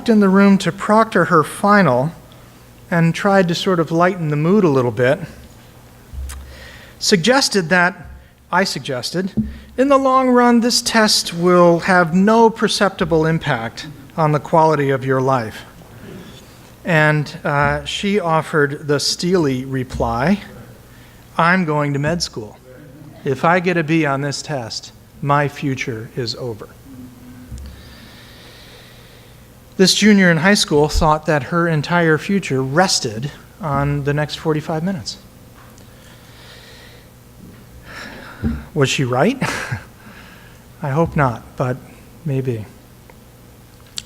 walked in the room to proctor her final and tried to sort of lighten the mood a little bit, I suggested, in the long run, this test will have no perceptible impact on the quality of your life. And she offered the steely reply, I'm going to med school. If I get a B on this test, my future is over. This junior in high school thought that her entire future rested on the next 45 minutes. Was she right? I hope not, but maybe.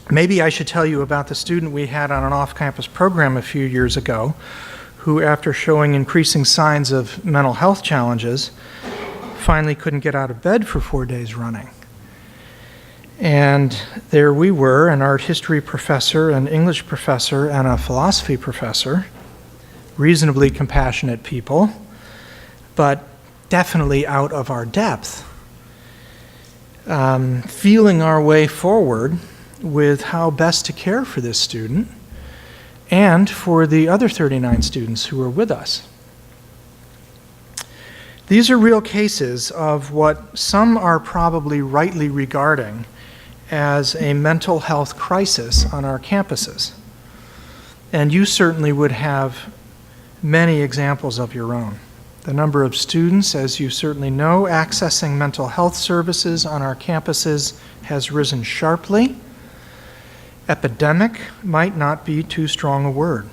Maybe I should tell you about the student we had on an off-campus program a few years ago who, after showing increasing signs of mental health challenges, finally couldn't get out of bed for 4 days running. And there we were, an art history professor, an English professor, and a philosophy professor, reasonably compassionate people, but definitely out of our depth, feeling our way forward with how best to care for this student and for the other 39 students who were with us. These are real cases of what some are probably rightly regarding as a mental health crisis on our campuses. And you certainly would have many examples of your own. The number of students, as you certainly know, accessing mental health services on our campuses has risen sharply. Epidemic might not be too strong a word.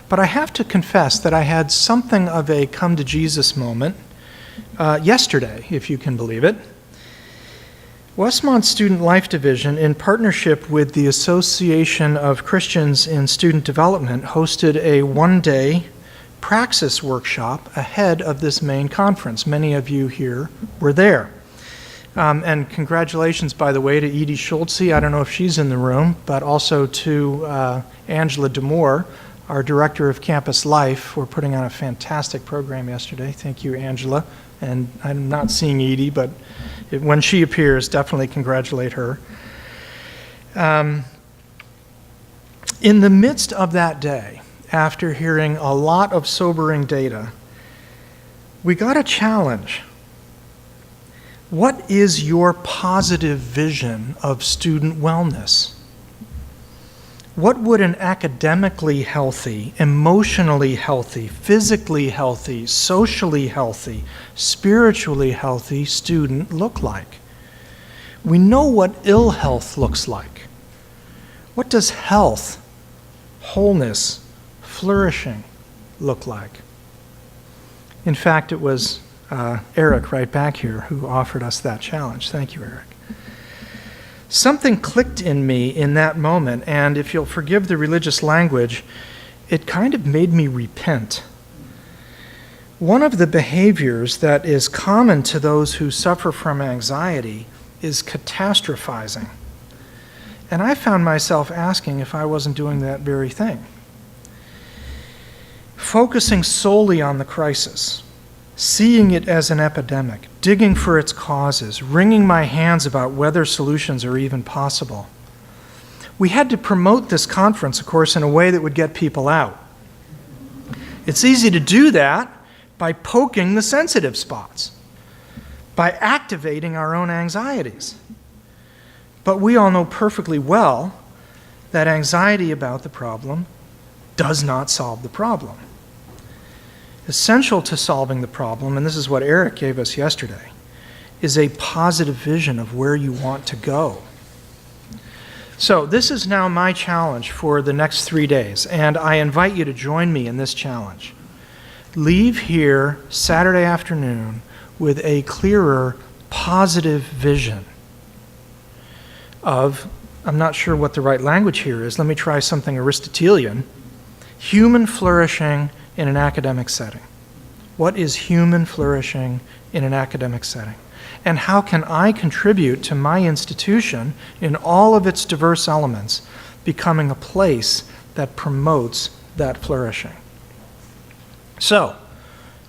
But I have to confess that I had something of a come to Jesus moment yesterday, if you can believe it. Westmont Student Life Division, in partnership with the Association of Christians in Student Development, hosted a one-day praxis workshop ahead of this main conference. Many of you here were there. And congratulations, by the way, to Edie Schultze. I don't know if she's in the room, but also to Angela Demore, our Director of Campus Life, for putting on a fantastic program yesterday. Thank you, Angela. And I'm not seeing Edie, but when she appears, definitely congratulate her. In the midst of that day, after hearing a lot of sobering data, we got a challenge. What is your positive vision of student wellness? What would an academically healthy, emotionally healthy, physically healthy, socially healthy, spiritually healthy student look like? We know what ill health looks like. What does health, wholeness, flourishing look like? In fact, it was Eric right back here who offered us that challenge. Thank you, Eric. Something clicked in me in that moment, and if you'll forgive the religious language, it kind of made me repent. One of the behaviors that is common to those who suffer from anxiety is catastrophizing. And I found myself asking if I wasn't doing that very thing. Focusing solely on the crisis, seeing it as an epidemic, digging for its causes, wringing my hands about whether solutions are even possible. We had to promote this conference, of course, in a way that would get people out. It's easy to do that by poking the sensitive spots, by activating our own anxieties. But we all know perfectly well that anxiety about the problem does not solve the problem. Essential to solving the problem, and this is what Eric gave us yesterday, is a positive vision of where you want to go. So this is now my challenge for the next 3 days, and I invite you to join me in this challenge. Leave here Saturday afternoon with a clearer, positive vision of, I'm not sure what the right language here is, let me try something Aristotelian, human flourishing in an academic setting. What is human flourishing in an academic setting? And how can I contribute to my institution in all of its diverse elements becoming a place that promotes that flourishing? So,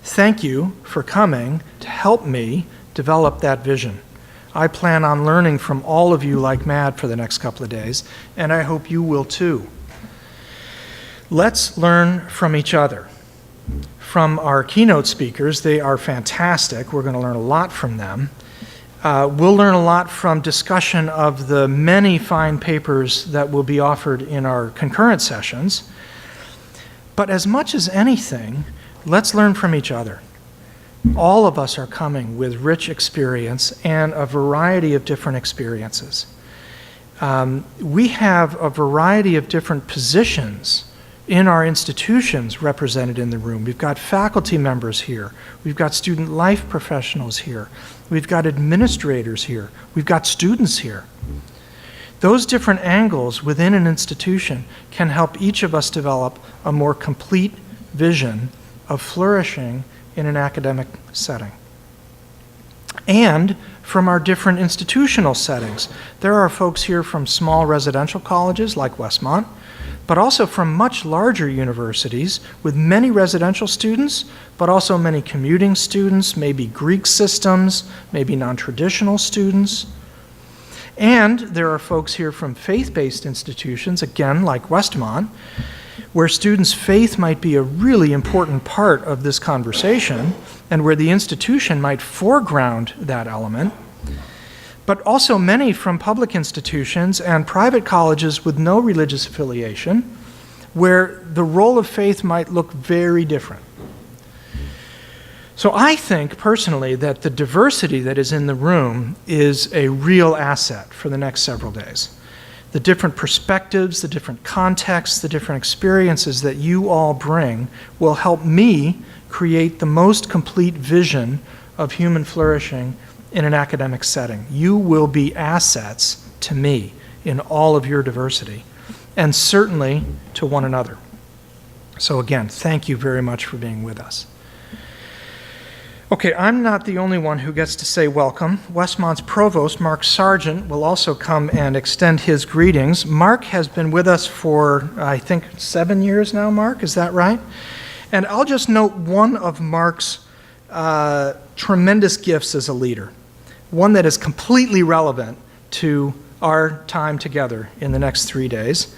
thank you for coming to help me develop that vision. I plan on learning from all of you like mad for the next couple of days, and I hope you will too. Let's learn from each other. From our keynote speakers, they are fantastic. We're going to learn a lot from them. We'll learn a lot from discussion of the many fine papers that will be offered in our concurrent sessions. But as much as anything, let's learn from each other. All of us are coming with rich experience and a variety of different experiences. We have a variety of different positions in our institutions represented in the room. We've got faculty members here. We've got student life professionals here. We've got administrators here. We've got students here. Those different angles within an institution can help each of us develop a more complete vision of flourishing in an academic setting. And from our different institutional settings, there are folks here from small residential colleges like Westmont, but also from much larger universities with many residential students, but also many commuting students, maybe Greek systems, maybe non-traditional students. And there are folks here from faith-based institutions, again, like Westmont, where students' faith might be a really important part of this conversation and where the institution might foreground that element. But also many from public institutions and private colleges with no religious affiliation, where the role of faith might look very different. So I think personally that the diversity that is in the room is a real asset for the next several days. The different perspectives, the different contexts, the different experiences that you all bring will help me create the most complete vision of human flourishing in an academic setting. You will be assets to me in all of your diversity, and certainly to one another. So again, thank you very much for being with us. Okay, I'm not the only one who gets to say welcome. Westmont's provost, Mark Sargent, will also come and extend his greetings. Mark has been with us for, I think, 7 years now, Mark, is that right? And I'll just note one of Mark's tremendous gifts as a leader, one that is completely relevant to our time together in the next 3 days.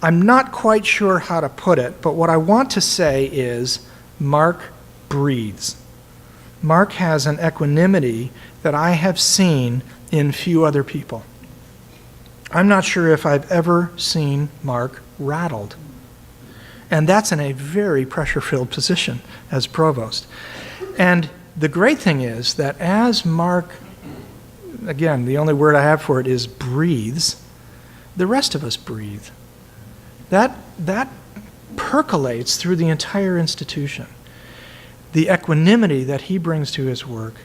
I'm not quite sure how to put it, but what I want to say is Mark breathes. Mark has an equanimity that I have seen in few other people. I'm not sure if I've ever seen Mark rattled. And that's in a very pressure-filled position as provost. And the great thing is that as Mark, again, the only word I have for it is breathes, the rest of us breathe. That percolates through the entire institution. The equanimity that he brings to his work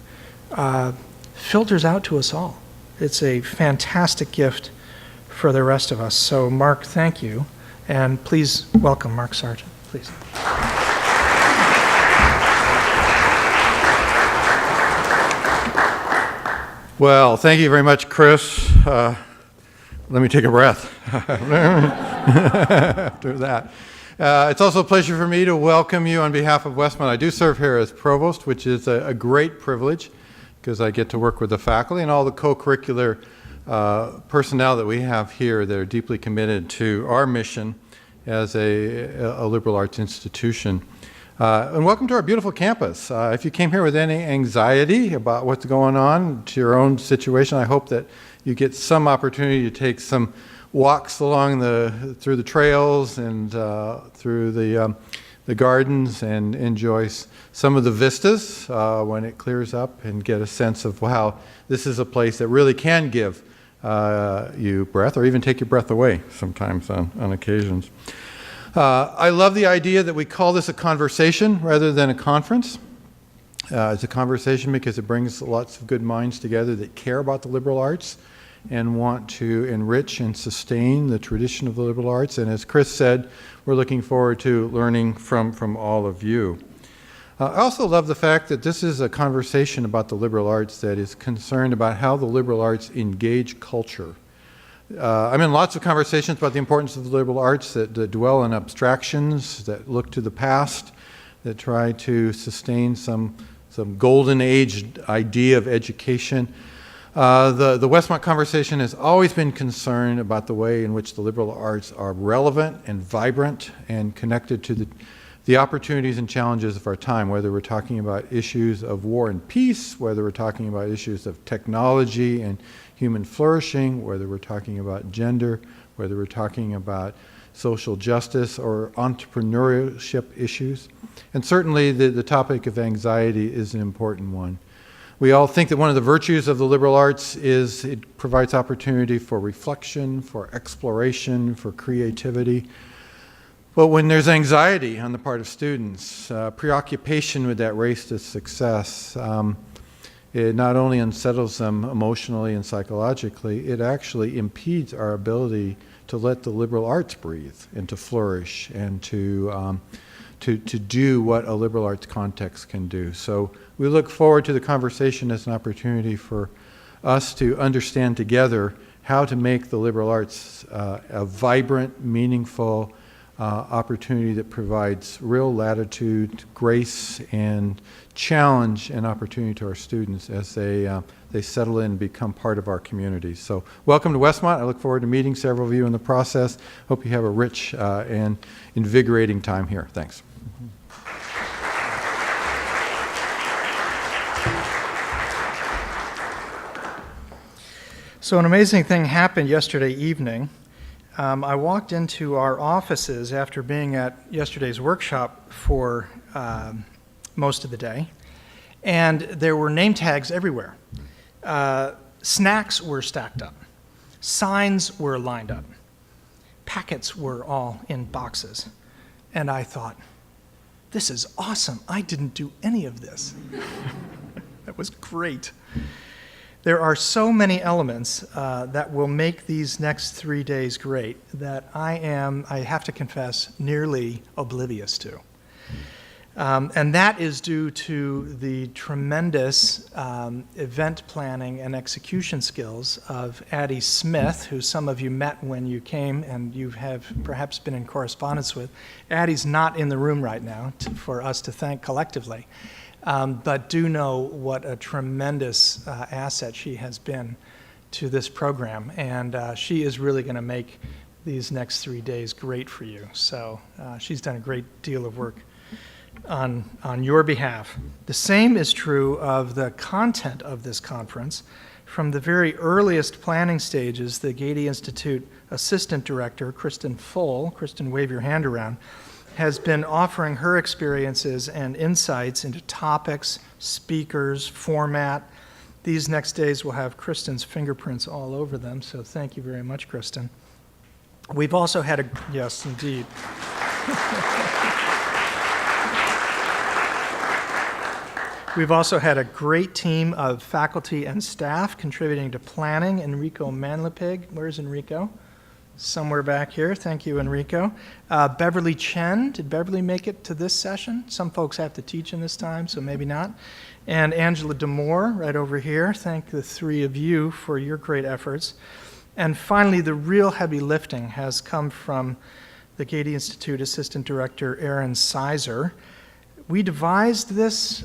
filters out to us all. It's a fantastic gift for the rest of us. So Mark, thank you. And please welcome Mark Sargent, please. Well, thank you very much, Chris. Let me take a breath after that. It's also a pleasure for me to welcome you on behalf of Westmont. I do serve here as provost, which is a great privilege because I get to work with the faculty and all the co-curricular personnel that we have here that are deeply committed to our mission as a liberal arts institution. And welcome to our beautiful campus. If you came here with any anxiety about what's going on to your own situation, I hope that you get some opportunity to take some walks along through the trails and through the gardens and enjoy some of the vistas when it clears up and get a sense of how this is a place that really can give you breath or even take your breath away sometimes on occasions. I love the idea that we call this a conversation rather than a conference. It's a conversation because it brings lots of good minds together that care about the liberal arts and want to enrich and sustain the tradition of the liberal arts. And as Chris said, we're looking forward to learning from all of you. I also love the fact that this is a conversation about the liberal arts that is concerned about how the liberal arts engage culture. I'm in lots of conversations about the importance of the liberal arts that dwell in abstractions, that look to the past, that try to sustain some golden age idea of education. The Westmont conversation has always been concerned about the way in which the liberal arts are relevant and vibrant and connected to the opportunities and challenges of our time, whether we're talking about issues of war and peace, whether we're talking about issues of technology and human flourishing, whether we're talking about gender, whether we're talking about social justice or entrepreneurship issues. And certainly the topic of anxiety is an important one. We all think that one of the virtues of the liberal arts is it provides opportunity for reflection, for exploration, for creativity. But when there's anxiety on the part of students, preoccupation with that race to success, it not only unsettles them emotionally and psychologically, it actually impedes our ability to let the liberal arts breathe and to flourish and to do what a liberal arts context can do. So we look forward to the conversation as an opportunity for us to understand together how to make the liberal arts a vibrant, meaningful opportunity that provides real latitude, grace, and challenge and opportunity to our students as they settle in and become part of our community. So welcome to Westmont. I look forward to meeting several of you in the process. Hope you have a rich and invigorating time here. Thanks. So an amazing thing happened yesterday evening. I walked into our offices after being at yesterday's workshop for most of the day, and there were name tags everywhere. Snacks were stacked up. Signs were lined up. Packets were all in boxes. And I thought, this is awesome. I didn't do any of this. That was great. There are so many elements that will make these next 3 days great that I have to confess, nearly oblivious to. And that is due to the tremendous event planning and execution skills of Addie Smith, who some of you met when you came and you have perhaps been in correspondence with. Addie's not in the room right now for us to thank collectively. But do know what a tremendous asset she has been to this program, and she is really going to make these next 3 days great for you. So she's done a great deal of work on your behalf. The same is true of the content of this conference. From the very earliest planning stages, the Gady Institute Assistant Director, Kristen Full, Kristen, wave your hand around, has been offering her experiences and insights into topics, speakers, format. These next days will have Kristen's fingerprints all over them, so thank you very much, Kristen. We've also had a, yes, indeed. We've also had a great team of faculty and staff contributing to planning. Enrico Manlipig, where's Enrico? Somewhere back here. Thank you, Enrico. Beverly Chen. Did Beverly make it to this session? Some folks have to teach in this time, so maybe not. And Angela Demore, right over here. Thank the three of you for your great efforts. And finally, the real heavy lifting has come from the Gady Institute Assistant Director, Aaron Sizer. We devised this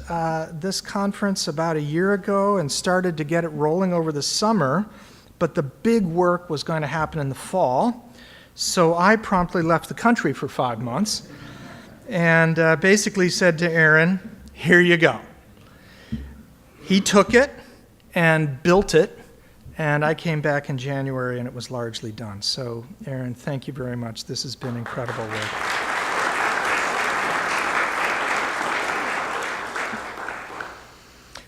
conference about a year ago and started to get it rolling over the summer, but the big work was going to happen in the fall. So I promptly left the country for 5 months and basically said to Aaron, here you go. He took it and built it, and I came back in January and it was largely done. So Aaron, thank you very much. This has been incredible work.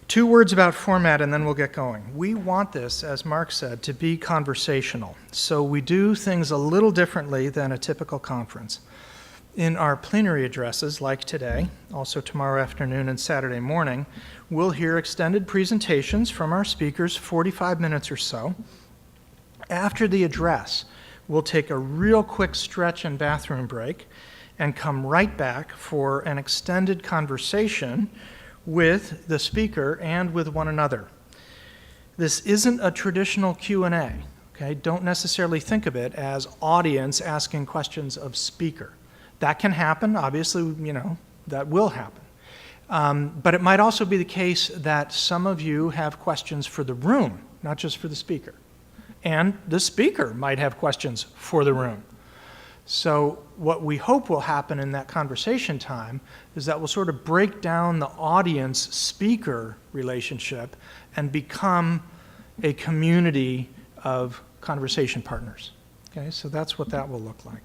Two words about format and then we'll get going. We want this, as Mark said, to be conversational. So we do things a little differently than a typical conference. In our plenary addresses, like today, also tomorrow afternoon and Saturday morning, we'll hear extended presentations from our speakers, 45 minutes or so. After the address, we'll take a real quick stretch and bathroom break and come right back for an extended conversation with the speaker and with one another. This isn't a traditional Q&A, okay? Don't necessarily think of it as audience asking questions of speaker. That can happen, obviously, that will happen. But it might also be the case that some of you have questions for the room, not just for the speaker. And the speaker might have questions for the room. So what we hope will happen in that conversation time is that we'll sort of break down the audience-speaker relationship and become a community of conversation partners. Okay, so that's what that will look like.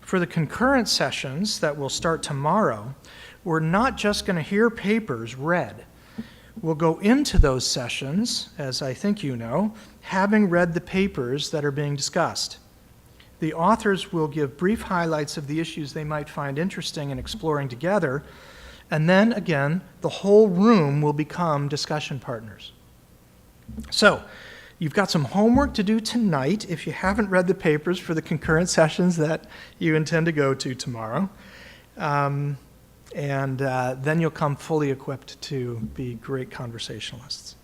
For the concurrent sessions that will start tomorrow, we're not just going to hear papers read. We'll go into those sessions, as I think you know, having read the papers that are being discussed. The authors will give brief highlights of the issues they might find interesting in exploring together, and then, again, the whole room will become discussion partners. So, you've got some homework to do tonight if you haven't read the papers for the concurrent sessions that you intend to go to tomorrow. And then you'll come fully equipped to be great conversationalists.